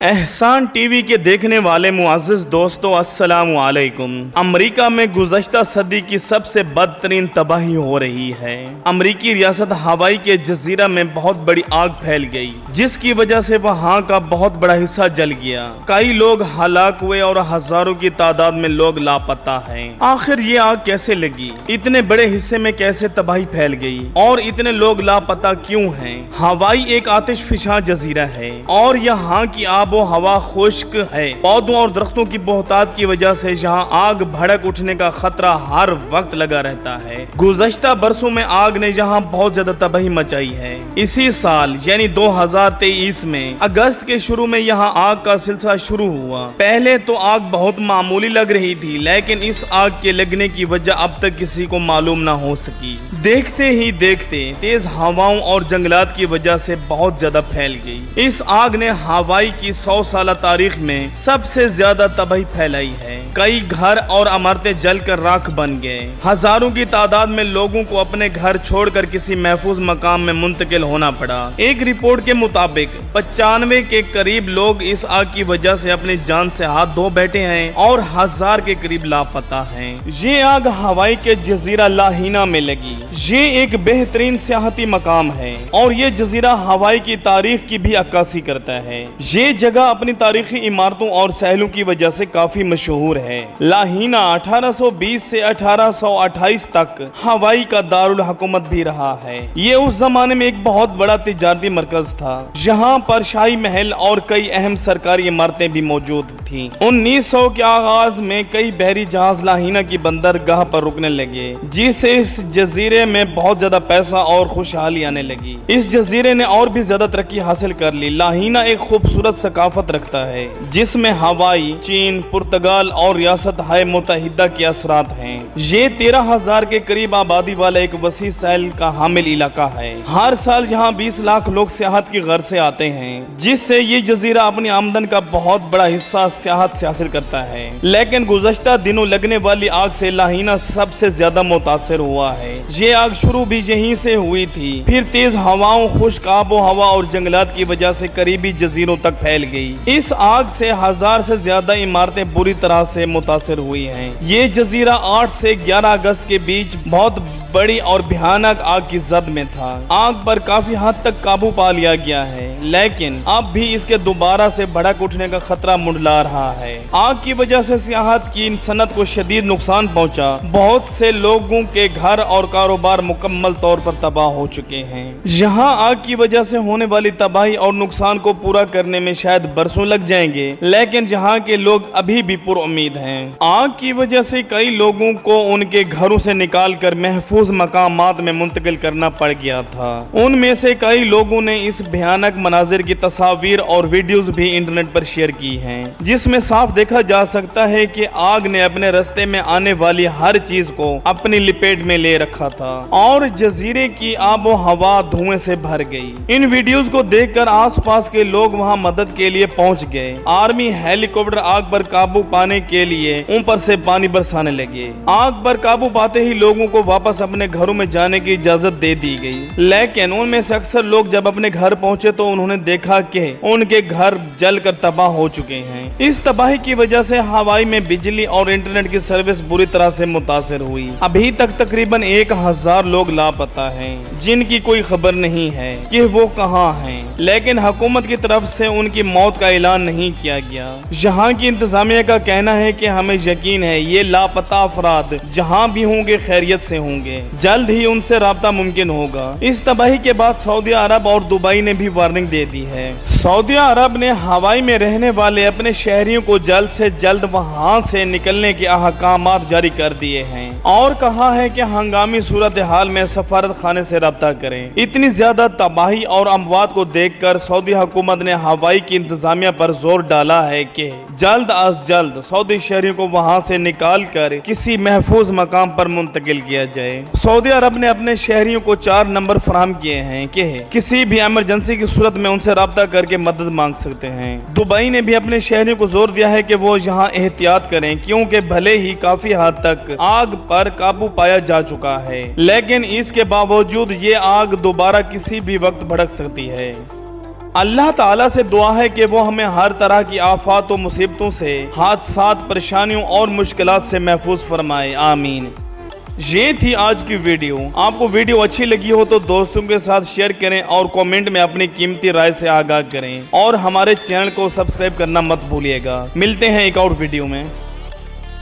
एहसान टीवी के देखने वाले मुआज़्ज़िज़ दोस्तों, अस्सलामु अलैकुम। अमरीका में गुज़श्ता सदी की सबसे बदतरीन तबाही हो रही है। अमरीकी रियासत हवाई के जजीरा में बहुत बड़ी आग फैल गई, जिसकी वजह से वहां का बहुत बड़ा हिस्सा जल गया। कई लोग हलाक हुए और हजारों की तादाद में लोग लापता हैं। आखिर ये आग कैसे लगी, इतने बड़े हिस्से में कैसे तबाही फैल गई और इतने लोग लापता क्यों हैं? हवाई एक आतिशफिशा जजीरा है और यहाँ की वो हवा खुश्क है। पौधों और दरख्तों की बहुतायत की वजह से यहाँ आग भड़क उठने का खतरा हर वक्त लगा रहता है। गुज़श्ता बरसों में आग ने यहाँ बहुत ज्यादा तबाही मचाई है। इसी साल यानी 2023 में अगस्त के शुरू में यहाँ आग का सिलसिला शुरू हुआ। पहले तो आग बहुत मामूली लग रही थी, लेकिन इस आग के लगने की वजह अब तक किसी को मालूम न हो सकी। देखते ही देखते तेज हवाओं और जंगलात की वजह से बहुत ज्यादा फैल गई। इस आग ने हवाई की 100 साल तारीख में सबसे ज्यादा तबाही फैलाई है। कई घर और इमारतें जलकर राख बन गए। हजारों की तादाद में लोगों को अपने घर छोड़कर किसी महफूज मकाम में मुंतकिल होना पड़ा। एक रिपोर्ट के मुताबिक 95 के करीब लोग इस आग की वजह से अपनी जान से हाथ धो बैठे हैं और 1000 के करीब लापता हैं। ये आग हवाई के जजीरा लाहीना में लगी। ये एक बेहतरीन सियाहती मकाम है और ये जजीरा हवाई की तारीख की भी अक्कासी करता है। ये जगह अपनी तारीखी इमारतों और सहलों की वजह से काफी मशहूर है। लाहीना 1820 से 1828 तक हवाई का दारुल हुकूमत भी रहा है। ये उस जमाने में एक बहुत बड़ा तिजारती मरकज था। यहाँ पर शाही महल और कई अहम सरकारी इमारतें भी मौजूद थीं। 1900 के आगाज में कई बहरी जहाज लाहीना की बंदरगाह पर रुकने लगे, जिससे इस जजीरे में बहुत ज्यादा पैसा और खुशहाली आने लगी। इस जजीरे ने और भी ज्यादा तरक्की हासिल कर ली। लाहीना एक खूबसूरत सकाफत रखता है, जिसमें हवाई, चीन, पुर्तगाल और रियासत हाय मुत्तहिदा के असरात हैं। ये 13,000 के करीब आबादी वाला एक वसी साहिल का हामिल इलाका है। हर साल यहाँ 20 लाख लोग सियाहत की गर्ज से आते हैं, जिससे ये जजीरा अपनी आमदन का बहुत बड़ा हिस्सा सियाहत से हासिल करता है। लेकिन गुज़श्ता दिनों लगने वाली आग से लाहीना सबसे ज्यादा मुतासिर हुआ है। ये आग शुरू भी यहीं से हुई थी, फिर तेज हवाओं, खुश्क आबो हवा और जंगलात की वजह से करीबी जजीरों तक फैल गई। इस आग से 1000 से ज्यादा इमारतें बुरी तरह से मुतासिर हुई हैं। ये जजीरा 8 से 11 अगस्त के बीच बहुत बड़ी और भयानक आग की जद में था। आग पर काफी हद तक काबू पा लिया गया है, लेकिन अब भी इसके दोबारा से भड़क उठने का खतरा मुंडला रहा है। आग की वजह से सियाहत की सनत को शदीद नुकसान पहुंचा। बहुत से लोगों के घर और कारोबार मुकम्मल तौर पर तबाह हो चुके हैं। यहाँ आग की वजह से होने वाली तबाही और नुकसान को पूरा करने में शायद बरसों लग जाएंगे, लेकिन यहाँ के लोग अभी भी पुरुम्मीद हैं। आग की वजह से कई लोगों को उनके घरों से निकाल कर महफूज मकामात में मुंतकिल करना पड़ गया था। उनमें से कई लोगों ने इस भयानक मनाजिर की तस्वीर और वीडियोस भी इंटरनेट पर शेयर की हैं, जिसमें साफ देखा जा सकता है कि आग ने अपने रास्ते में आने वाली हर चीज को अपनी लिपेट में ले रखा था और जजीरे की आबो हवा धुएं से भर गई। इन वीडियोस को देखकर आसपास के लोग वहां मदद के लिए पहुंच गए। आर्मी हेलीकॉप्टर आग पर काबू पाने के लिए ऊपर से पानी बरसाने लगे। आग पर काबू पाते ही लोगों को वापस अपने घरों में जाने की इजाजत दे दी गई, लेकिन उनमें से अक्सर लोग जब अपने घर पहुंचे तो उन्होंने देखा कि उनके घर जलकर तबाह हो चुके हैं। इस तबाही की वजह से हवाई में बिजली और इंटरनेट की सर्विस बुरी तरह से मुतासिर हुई। अभी तक तकरीबन 1000 लोग लापता हैं, जिनकी कोई खबर नहीं है कि वो कहां हैं, लेकिन हुकूमत की तरफ से उनकी मौत का ऐलान नहीं किया गया। यहाँ की इंतजामिया का कहना है कि हमें यकीन है ये लापता अफराद जहाँ भी होंगे खैरियत से होंगे, जल्द ही उनसे राब्ता मुमकिन होगा। इस तबाही के बाद सऊदी अरब और दुबई ने भी वार्निंग दे दी है। सऊदी अरब ने हवाई में रहने वाले अपने शहरियों को जल्द से जल्द वहां से निकलने के अहकामात जारी कर दिए हैं और कहा है कि हंगामी सूरत हाल में सफारत खाने से राब्ता करें। इतनी ज्यादा तबाही और अमवात को देखकर सऊदी हुकूमत ने हवाई की इंतजामिया पर जोर डाला है कि जल्द अज जल्द सऊदी शहरियों को वहां से निकाल कर किसी महफूज मकाम पर मुंतकिल किया जाए। सऊदी अरब ने अपने शहरियों को 4 नंबर फराहम किए हैं कि किसी भी इमरजेंसी की सूरत में उनसे राब्ता करके मदद मांग सकते हैं। दुबई ने भी अपने शहरियों को जोर दिया है कि वो यहाँ एहतियात करें, क्योंकि भले ही काफी हद तक आग पर काबू पाया जा चुका है, लेकिन इसके बावजूद ये आग दोबारा किसी भी वक्त भड़क सकती है। अल्लाह ताला से दुआ है कि वो हमें हर तरह की आफात और मुसीबतों से, हादसात, परेशानियों और मुश्किलात से महफूज फरमाए, आमीन। ये थी आज की वीडियो। आपको वीडियो अच्छी लगी हो तो दोस्तों के साथ शेयर करें और कमेंट में अपनी कीमती राय से आगाह करें और हमारे चैनल को सब्सक्राइब करना मत भूलिएगा। मिलते हैं एक और वीडियो में।